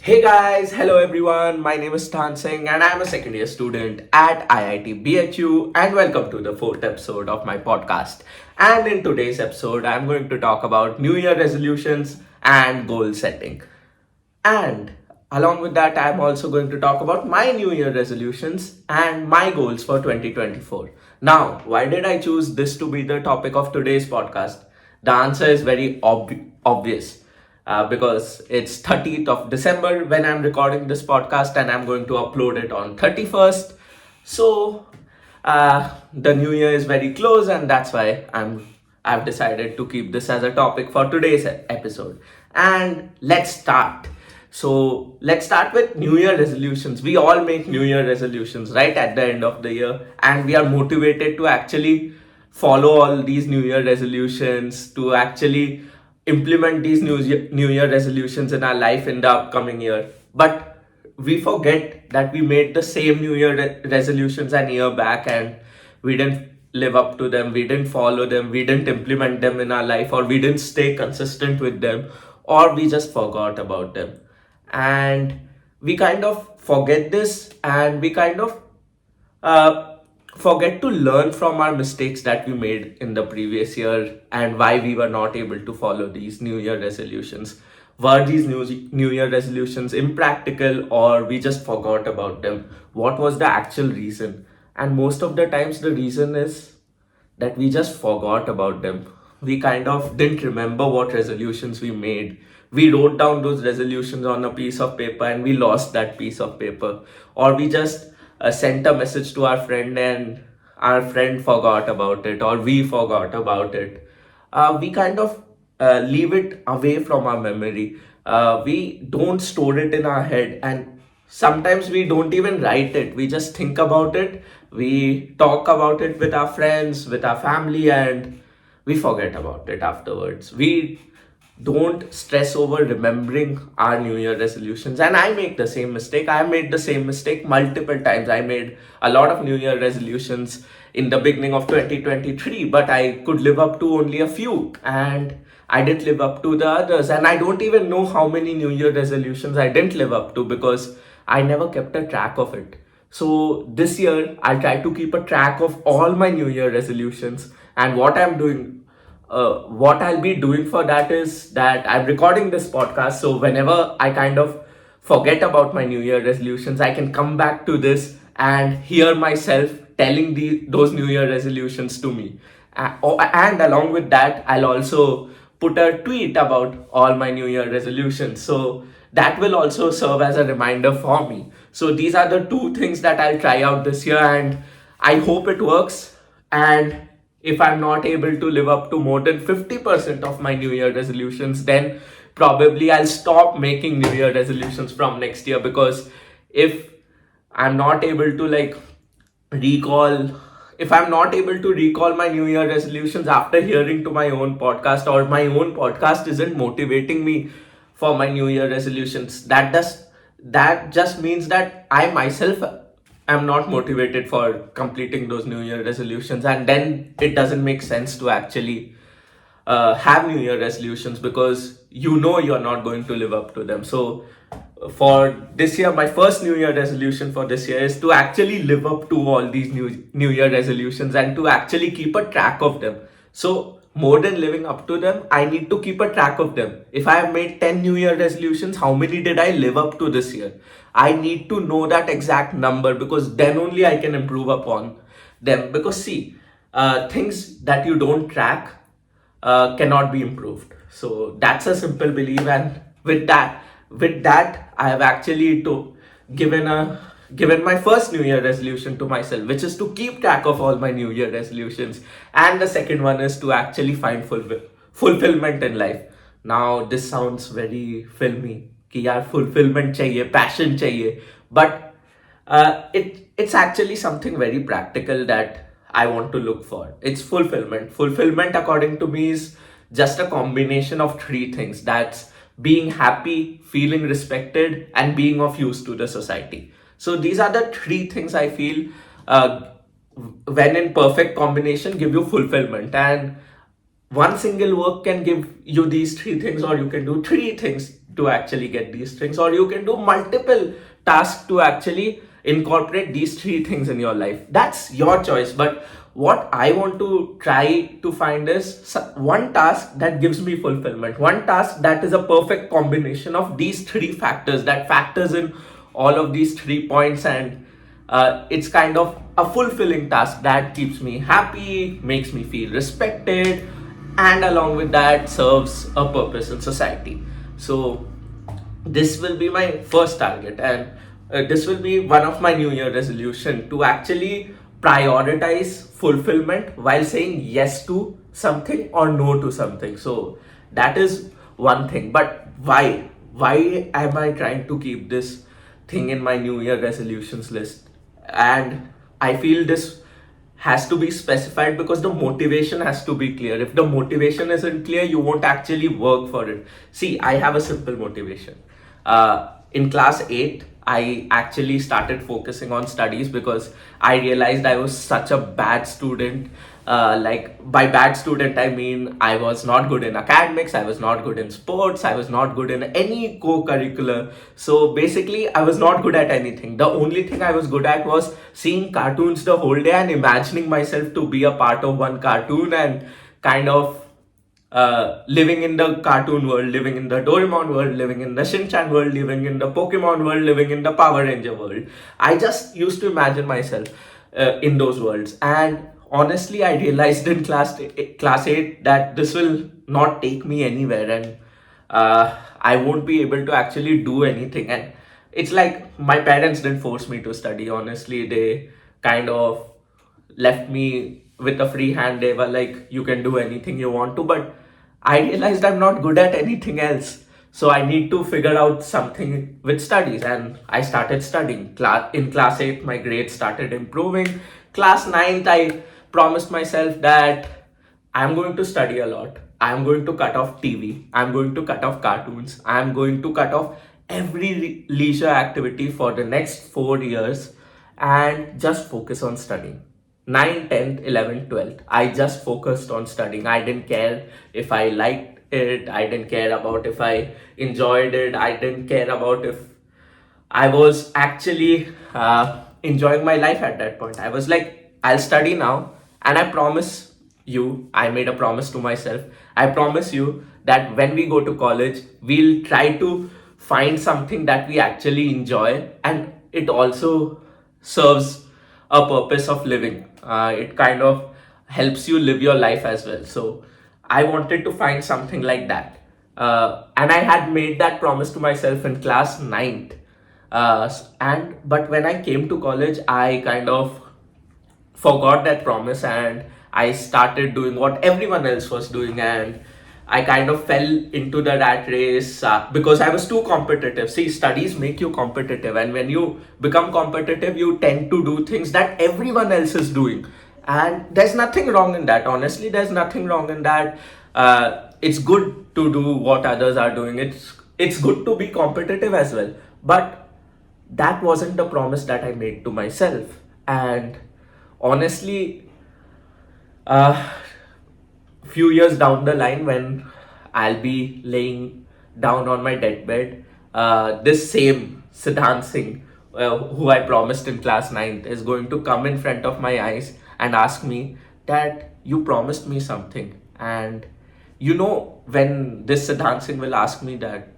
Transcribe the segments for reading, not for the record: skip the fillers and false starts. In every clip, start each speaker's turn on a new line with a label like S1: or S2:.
S1: Hey guys, hello everyone. My name is Tan Singh and I'm a second year student at IIT BHU and welcome to the fourth episode of my podcast. And in today's episode, I'm going to talk about New Year resolutions and goal setting. And along with that, I'm also going to talk about my New Year resolutions and my goals for 2024. Now, why did I choose this to be the topic of today's podcast? The answer is very obvious because it's 30th of December when I'm recording this podcast and I'm going to upload it on 31st. So the new year is very close and that's why I've decided to keep this as a topic for today's episode. And let's start. So let's start with New Year resolutions. We all make New Year resolutions right at the end of the year, and we are motivated to actually follow all these New Year resolutions, to actually implement these New Year resolutions in our life in the upcoming year. But we forget that we made the same New Year resolutions an year back and we didn't live up to them, we didn't follow them, we didn't implement them in our life, or we didn't stay consistent with them, or we just forgot about them. And we kind of forget this and we kind of uh, forget to learn from our mistakes that we made in the previous year and why we were not able to follow these New Year resolutions. Were these New Year resolutions impractical or we just forgot about them? What was the actual reason? And most of the times, the reason is that we just forgot about them. We kind of didn't remember what resolutions we made. We wrote down those resolutions on a piece of paper and we lost that piece of paper. Or we just sent a message to our friend and our friend forgot about it, or we forgot about it. We kind of leave it away from our memory. We don't store it in our head, and sometimes we don't even write it. We just think about it, we talk about it with our friends, with our family, and we forget about it afterwards. We don't stress over remembering our New Year resolutions. And I make the same mistake. I made the same mistake multiple times. I made a lot of New Year resolutions in the beginning of 2023, but I could live up to only a few. And I didn't live up to the others. And I don't even know how many New Year resolutions I didn't live up to because I never kept a track of it. So this year, I'll try to keep a track of all my New Year resolutions and what I'm doing. What I'll be doing for that is that I'm recording this podcast. So whenever I kind of forget about my New Year resolutions, I can come back to this and hear myself telling those New Year resolutions to me. And along with that, I'll also put a tweet about all my New Year resolutions. So that will also serve as a reminder for me. So these are the two things that I'll try out this year, and I hope it works. And if I'm not able to live up to more than 50% of my New Year resolutions, then probably I'll stop making New Year resolutions from next year. Because if I'm not able to recall, if I'm not able to recall my New Year resolutions after hearing to my own podcast, or my own podcast isn't motivating me for my New Year resolutions, that just means that I myself am not motivated for completing those New Year resolutions, and then it doesn't make sense to actually have New Year resolutions because you know you're not going to live up to them. So for this year, my first New Year resolution for this year is to actually live up to all these New Year resolutions and to actually keep a track of them. So more than living up to them, I need to keep a track of them. If I have made 10 New Year resolutions, how many did I live up to this year? I need to know that exact number because then only I can improve upon them. Because see, things that you don't track cannot be improved. So that's a simple belief, and with that, I have actually given my first New Year resolution to myself, which is to keep track of all my New Year resolutions, and the second one is to actually find fulfillment in life. Now this sounds very filmy, कि यार fulfillment चाहिए, passion चाहिए, but it's actually something very practical that I want to look for. It's fulfillment. Fulfillment, according to me, is just a combination of three things. That's being happy, feeling respected, and being of use to the society. So these are the three things I feel, when in perfect combination, give you fulfillment. And one single work can give you these three things, or you can do three things to actually get these things, or you can do multiple tasks to actually incorporate these three things in your life. That's your choice. But what I want to try to find is one task that gives me fulfillment, one task that is a perfect combination of these three factors, that factors in all of these 3 points, and it's kind of a fulfilling task that keeps me happy, makes me feel respected, and along with that serves a purpose in society. So this will be my first target, and this will be one of my new year resolution, to actually prioritize fulfillment while saying yes to something or no to something. So that is one thing. But why am I trying to keep this thing in my new year resolutions list? And I feel this has to be specified because the motivation has to be clear. If the motivation isn't clear, you won't actually work for it. See, I have a simple motivation. In class 8, I actually started focusing on studies because I realized I was such a bad student. Like, by bad student, I mean I was not good in academics, I was not good in sports, I was not good in any co-curricular. So basically, I was not good at anything. The only thing I was good at was seeing cartoons the whole day and imagining myself to be a part of one cartoon, and kind of living in the cartoon world, living in the Doraemon world, living in the Shinchan world, living in the Pokemon world, living in the Power Ranger world. I just used to imagine myself in those worlds. And honestly, I realized in class 8 that this will not take me anywhere, and I won't be able to actually do anything. And it's like my parents didn't force me to study. Honestly, they kind of left me with a free hand. They were like, you can do anything you want to. But I realized I'm not good at anything else. So I need to figure out something with studies. And I started studying. In class 8, my grades started improving. Class ninth, I promised myself that I'm going to study a lot. I'm going to cut off TV. I'm going to cut off cartoons. I'm going to cut off every leisure activity for the next 4 years and just focus on studying. 9th, 10th, 11th, 12th, I just focused on studying. I didn't care if I liked it. I didn't care about if I enjoyed it. I didn't care about if I was actually enjoying my life at that point. I was like, I'll study now, and I promise you, I made a promise to myself. I promise you that when we go to college, we'll try to find something that we actually enjoy, and it also serves a purpose of living. It kind of helps you live your life as well. So I wanted to find something like that. And I had made that promise to myself in class ninth. And but when I came to college, I kind of forgot that promise, and I started doing what everyone else was doing, and I kind of fell into the rat race because I was too competitive. See, studies make you competitive, and when you become competitive, you tend to do things that everyone else is doing. And there's nothing wrong in that. Honestly, there's nothing wrong in that. It's good to do what others are doing. It's good to be competitive as well. But that wasn't the promise that I made to myself. And honestly, uh, few years down the line, when I'll be laying down on my deathbed, this same Siddhant Singh, who I promised in class ninth, is going to come in front of my eyes and ask me that you promised me something. And when this Siddhant Singh will ask me that,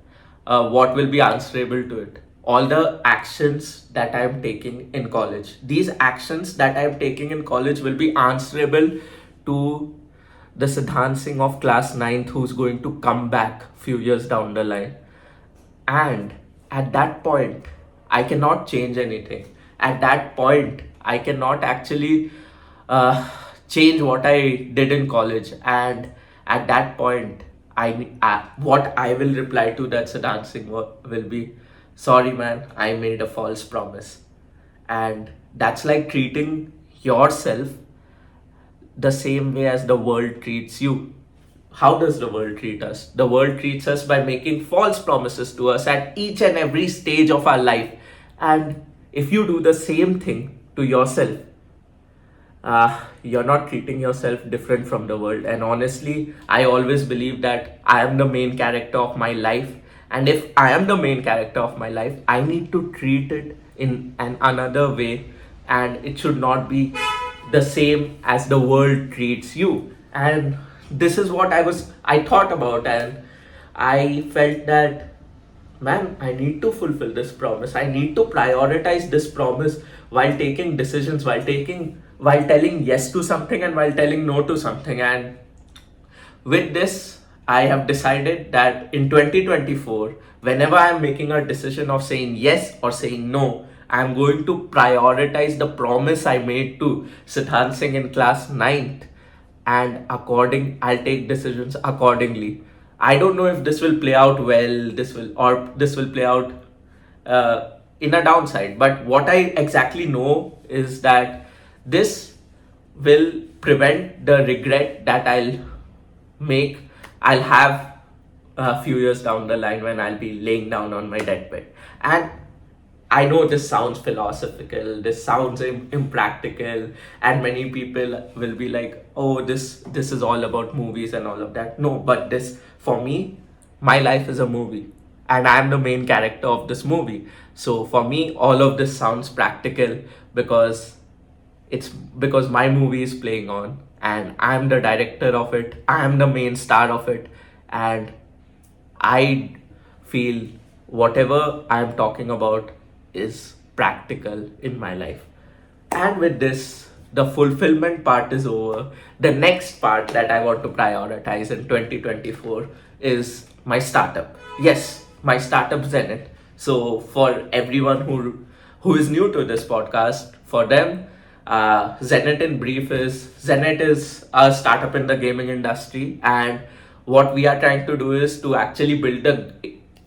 S1: what will be answerable to it? All the actions that I am taking in college. These actions that I am taking in college will be answerable to the Siddhant Singh of class ninth, who's going to come back few years down the line. And at that point, I cannot change anything. At that point, I cannot actually uh, change what I did in college. And at that point, what I will reply to that Siddhant Singh will be, sorry man, I made a false promise. And that's like treating yourself the same way as the world treats you. How does the world treat us? The world treats us by making false promises to us at each and every stage of our life. And if you do the same thing to yourself, you're not treating yourself different from the world. And honestly, I always believe that I am the main character of my life. And if I am the main character of my life, I need to treat it in an another way, and it should not be the same as the world treats you. And this is what I thought about, and I felt that, man, I need to fulfill this promise. I need to prioritize this promise while taking decisions, while telling yes to something and while telling no to something. And with this, I have decided that in 2024, whenever I'm making a decision of saying yes or saying no, I'm going to prioritize the promise I made to Siddhant Singh in class ninth, and I'll take decisions accordingly. I don't know if this will play out well, this will play out in a downside. But what I exactly know is that this will prevent the regret that make I'll have a few years down the line when I'll be laying down on my deathbed. And I know this sounds philosophical, this sounds impractical, and many people will be like, "Oh, this is all about movies and all of that." No, but this, for me, my life is a movie, and I'm the main character of this movie. So for me, all of this sounds practical because it's because my movie is playing on, and I'm the director of it. I'm the main star of it, and I feel whatever I'm talking about is practical in my life. And with this, the fulfillment part is over. The next part that I want to prioritize in 2024 is my startup. Yes, my startup Zenith. So for everyone who is new to this podcast, for them, Zenith in brief is Zenith is a startup in the gaming industry, and what we are trying to do is to actually build the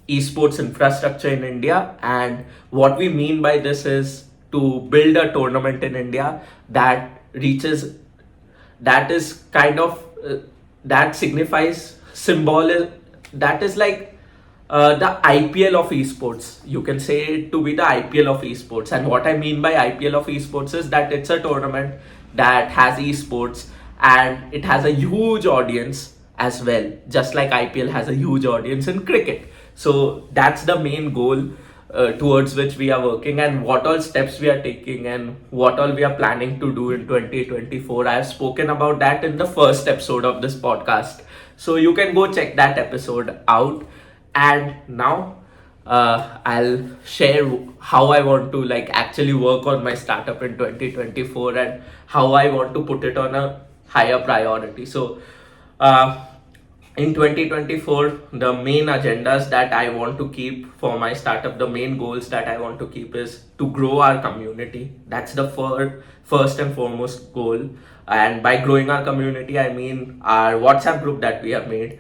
S1: esports infrastructure in India. And what we mean by this is to build a tournament in India that reaches, that is kind of, that signifies symbol, that is like the IPL of esports. You can say it to be the IPL of esports. And what I mean by IPL of esports is that it's a tournament that has esports, and it has a huge audience as well, just like IPL has a huge audience in cricket. So that's the main goal towards which we are working, and what all steps we are taking and what all we are planning to do in 2024. I have spoken about that in the first episode of this podcast. So you can go check that episode out. And now I'll share how I want to like actually work on my startup in 2024, and how I want to put it on a higher priority. So uh, in 2024, the main agendas that I want to keep for my startup, the main goals that I want to keep is to grow our community. That's the first and foremost goal. And by growing our community, I mean our WhatsApp group that we have made.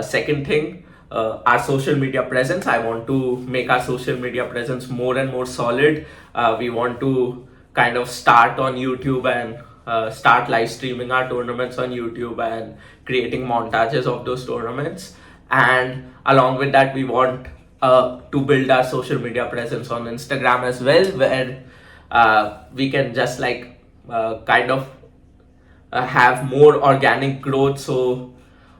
S1: Second thing, our social media presence. I want to make our social media presence more and more solid. We want to kind of start on YouTube and start live streaming our tournaments on YouTube and creating montages of those tournaments. And along with that, we want to build our social media presence on Instagram as well, where we can just like kind of have more organic growth. So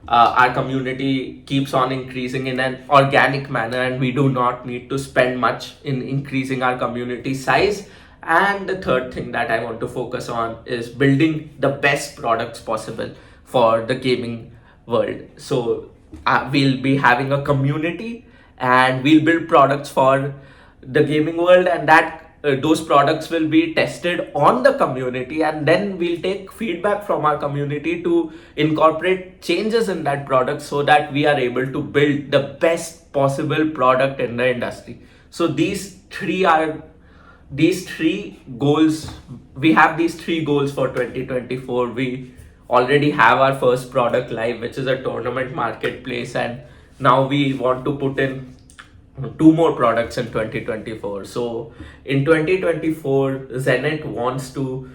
S1: our community keeps on increasing in an organic manner, and we do not need to spend much in increasing our community size. And the third thing that I want to focus on is building the best products possible for the gaming world. So we'll be having a community, and we'll build products for the gaming world, and that those products will be tested on the community, and then we'll take feedback from our community to incorporate changes in that product so that we are able to build the best possible product in the industry. So these three goals, we have these three goals for 2024. We already have our first product live, which is a tournament marketplace, and now we want to put in two more products in 2024. So in 2024, Zenith wants to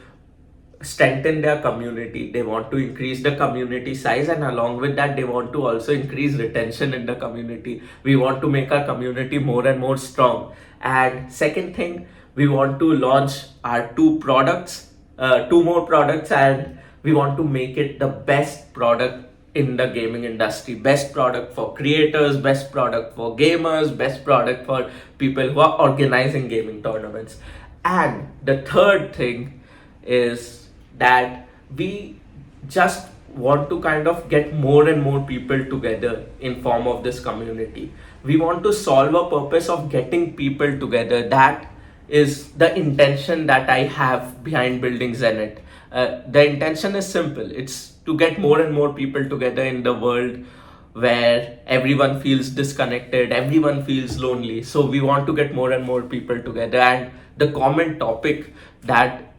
S1: strengthen their community. They want to increase the community size, and along with that, they want to also increase retention in the community. We want to make our community more and more strong. And second thing, we want to launch our two products two more products, and we want to make it the best product in the gaming industry. Best product for creators, best product for gamers, best product for people who are organizing gaming tournaments. And the third thing is that we just want to kind of get more and more people together in form of this community. We want to solve a purpose of getting people together. That is the intention that I have behind building Zenit. The intention is simple. It's to get more and more people together in the world where everyone feels disconnected, everyone feels lonely. So we want to get more and more people together. And the common topic that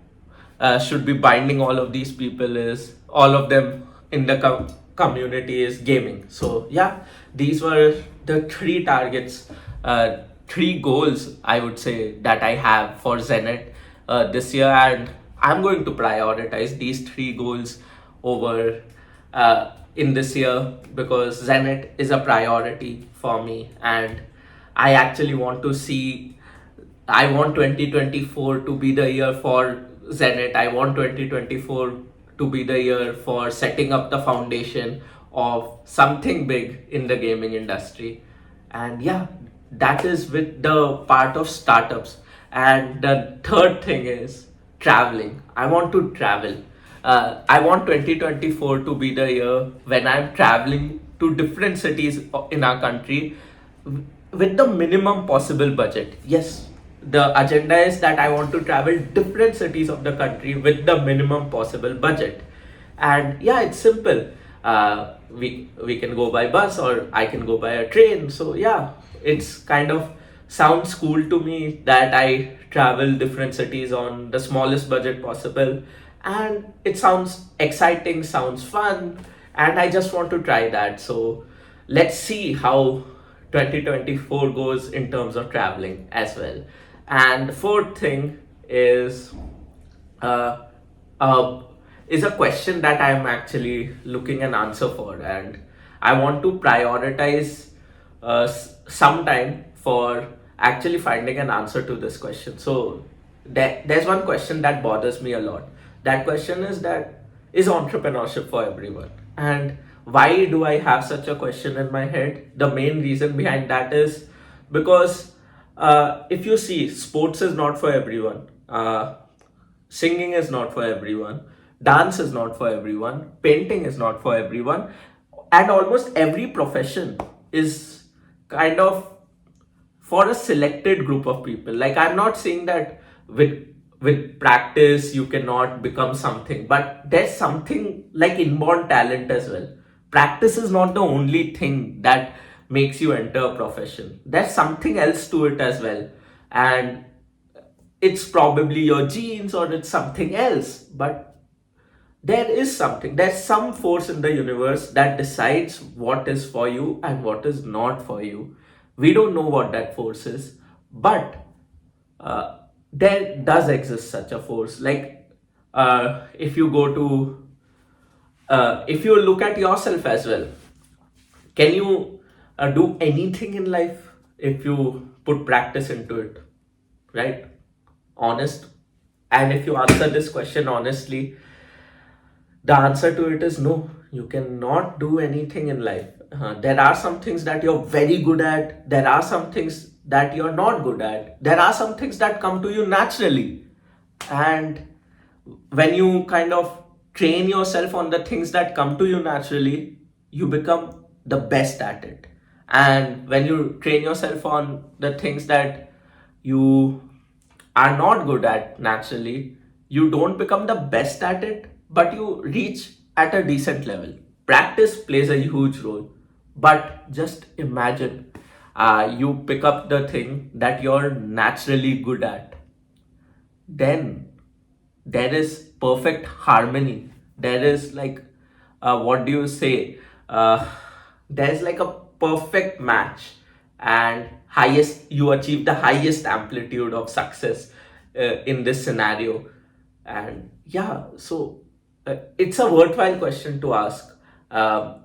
S1: should be binding all of these people is all of them in the community is gaming. So yeah, these were the three targets, three goals I would say that I have for Zenit this year, and I'm going to prioritize these three goals over in this year because Zenit is a priority for me, and I actually want to see. I want 2024 to be the year for Zenit. I want 2024 to be the year for setting up the foundation of something big in the gaming industry. And yeah, that is with the part of startups. And the third thing is traveling. I want to travel. I want 2024 to be the year when I'm traveling to different cities in our country with the minimum possible budget. Yes, the agenda is that I want to travel different cities of the country with the minimum possible budget. And yeah, it's simple. We can go by bus or I can go by a train. So yeah, it's kind of sounds cool to me that I travel different cities on the smallest budget possible, and it sounds exciting, sounds fun, and I just want to try that. So let's see how 2024 goes in terms of traveling as well. And the fourth thing is uh, uh, is a question that I'm actually looking an answer for, and I want to prioritize some time for actually finding an answer to this question. So there's one question that bothers me a lot. That question is that is entrepreneurship for everyone? And why do I have such a question in my head? The main reason behind that is because if you see, sports is not for everyone. Singing is not for everyone, dance is not for everyone, painting is not for everyone, and almost every profession is kind of for a selected group of people. Like, I'm not saying that with practice you cannot become something, but there's something like inborn talent as well. Practice is not the only thing that makes you enter a profession. There's something else to it as well. And it's probably your genes or it's something else, but there's some force in the universe that decides what is for you and what is not for you. We don't know what that force is, but there does exist such a force. Like, if you go to if you look at yourself as well, can you do anything in life if you put practice into it, right? Honest. And if you answer this question honestly, the answer to it is no. You cannot do anything in life. There are some things that you're very good at. There are some things that you're not good at. There are some things that come to you naturally. And when you kind of train yourself on the things that come to you naturally, you become the best at it. And when you train yourself on the things that you are not good at naturally, you don't become the best at it, but you reach at a decent level. Practice plays a huge role, but just imagine you pick up the thing that you're naturally good at, then there is perfect harmony. There is like, what do you say? There's like a perfect match, and highest you achieve the highest amplitude of success in this scenario. And yeah, so it's a worthwhile question to ask. Um,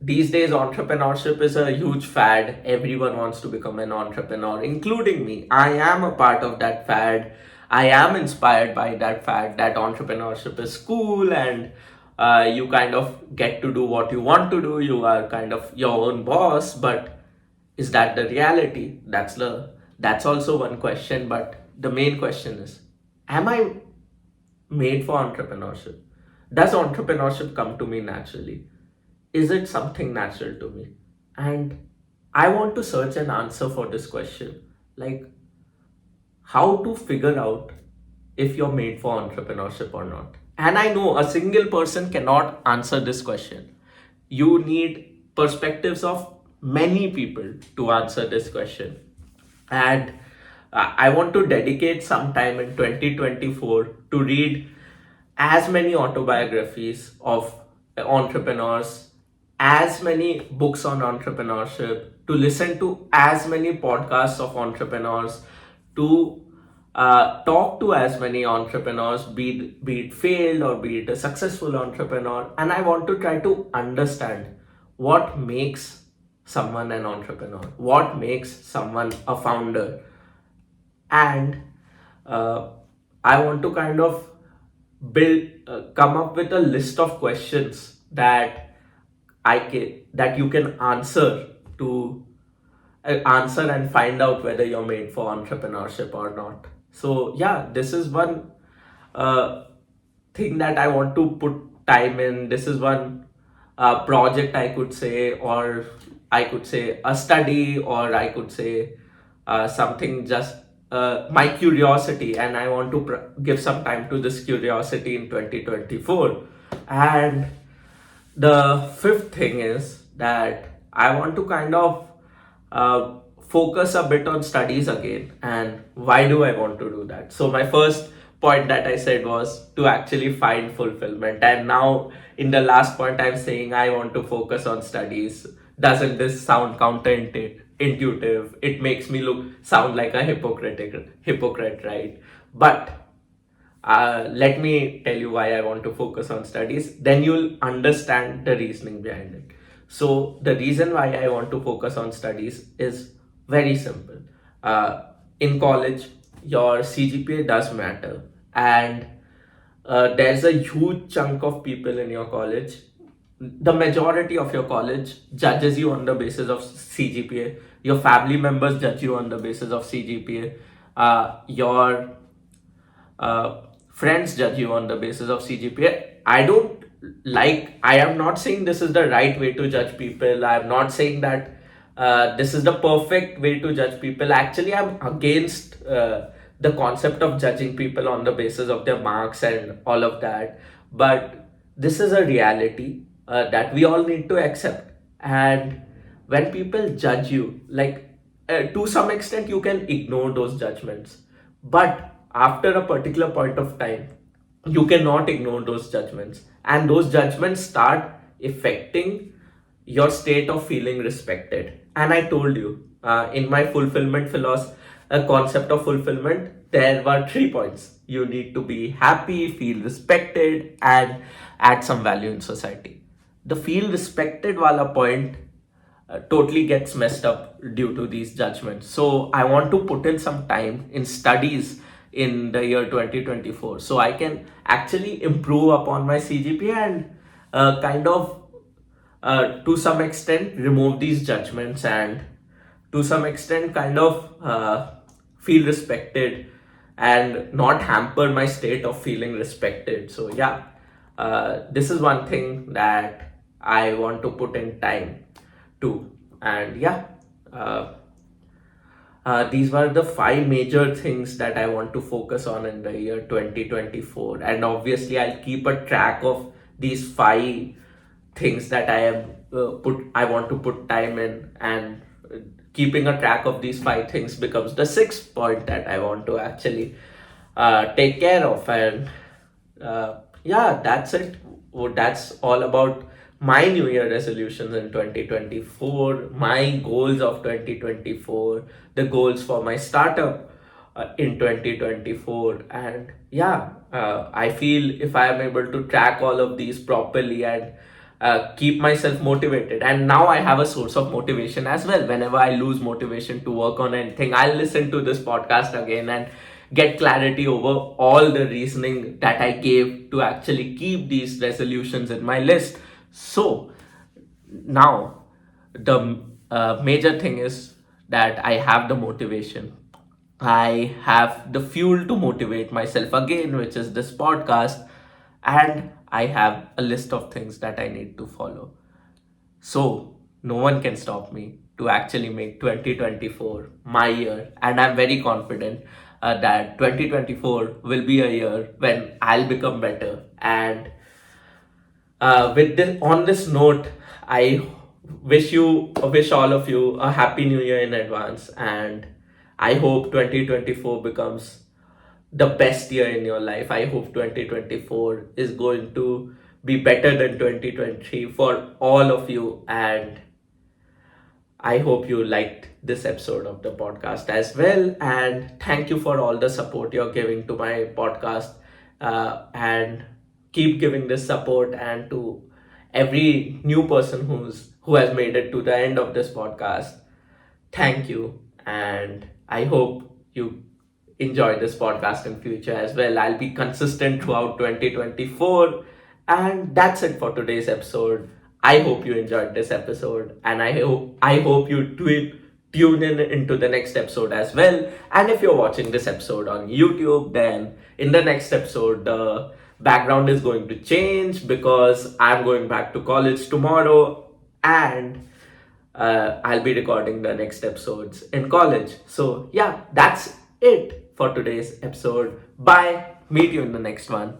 S1: these days, entrepreneurship is a huge fad. Everyone wants to become an entrepreneur, including me. I am a part of that fad. I am inspired by that fact that entrepreneurship is cool, and you kind of get to do what you want to do. You are kind of your own boss, but is that the reality? That's also one question. But the main question is, am I made for entrepreneurship? Does entrepreneurship come to me naturally? Is it something natural to me? And I want to search an answer for this question. Like, how to figure out if you're made for entrepreneurship or not. And I know a single person cannot answer this question. You need perspectives of many people to answer this question. And I want to dedicate some time in 2024 to read as many autobiographies of entrepreneurs, as many books on entrepreneurship, to listen to as many podcasts of entrepreneurs, to talk to as many entrepreneurs, be it failed or be it a successful entrepreneur. And I want to try to understand what makes someone an entrepreneur, what makes someone a founder. And uh, I want to kind of come up with a list of questions that that you can answer and find out whether you're made for entrepreneurship or not. So yeah, this is one uh, thing that I want to put time in. This is one project, I could say, or I could say a study, or I could say something just my curiosity, and I want to give some time to this curiosity in 2024. And the fifth thing is that I want to kind of focus a bit on studies again. And why do I want to do that? So, my first point that I said was to actually find fulfillment. And now, in the last point, I'm saying I want to focus on studies. Doesn't this sound counterintuitive? It makes me sound like a hypocrite, right? But let me tell you why I want to focus on studies. Then you'll understand the reasoning behind it. So, the reason why I want to focus on studies is very simple. In college, your CGPA does matter, and there's a huge chunk of people in your college. The majority of your college judges you on the basis of CGPA. Your family members judge you on the basis of CGPA. Your friends judge you on the basis of CGPA. I am not saying this is the right way to judge people. I am not saying that this is the perfect way to judge people. Actually, I'm against the concept of judging people on the basis of their marks and all of that. But this is a reality that we all need to accept. And when people judge you, like to some extent, you can ignore those judgments. But after a particular point of time, you cannot ignore those judgments, and those judgments start affecting your state of feeling respected. And I told you in my fulfillment philosophy, a concept of fulfillment, there were 3 points. You need to be happy, feel respected, and add some value in society. The feel respected wala point totally gets messed up due to these judgments. So I want to put in some time in studies in the year 2024, so I can actually improve upon my CGPA and kind of to some extent remove these judgments, and to some extent kind of feel respected and not hamper my state of feeling respected. So yeah, this is one thing that I want to put in time to. And yeah, these were the 5 major things that I want to focus on in the year 2024. And obviously, I'll keep a track of these 5 things that I want to put time in, and keeping a track of these 5 things becomes the sixth point that I want to actually take care of. And yeah, that's it. That's all about my New Year resolutions in 2024, my goals of 2024, the goals for my startup in 2024. And yeah, I feel if I am able to track all of these properly and keep myself motivated, and now I have a source of motivation as well. Whenever I lose motivation to work on anything, I'll listen to this podcast again and get clarity over all the reasoning that I gave to actually keep these resolutions in my list. So now the major thing is that I have the motivation. I have the fuel to motivate myself again, which is this podcast, and I have a list of things that I need to follow. So no one can stop me to actually make 2024 my year, and I'm very confident that 2024 will be a year when I'll become better. And with this, on this note, I wish all of you a happy new year in advance, and I hope 2024 becomes the best year in your life. I hope 2024 is going to be better than 2023 for all of you. And I hope you liked this episode of the podcast as well. And thank you for all the support you're giving to my podcast. And keep giving this support, and to every new person who has made it to the end of this podcast. Thank you. And I hope you enjoy this podcast in future as well. I'll be consistent throughout 2024. And that's it for today's episode. I hope you enjoyed this episode, and I hope you tune in into the next episode as well. And if you're watching this episode on YouTube, then in the next episode the background is going to change because I'm going back to college tomorrow, and I'll be recording the next episodes in college. So, yeah, that's it for today's episode. Bye. Meet you in the next one.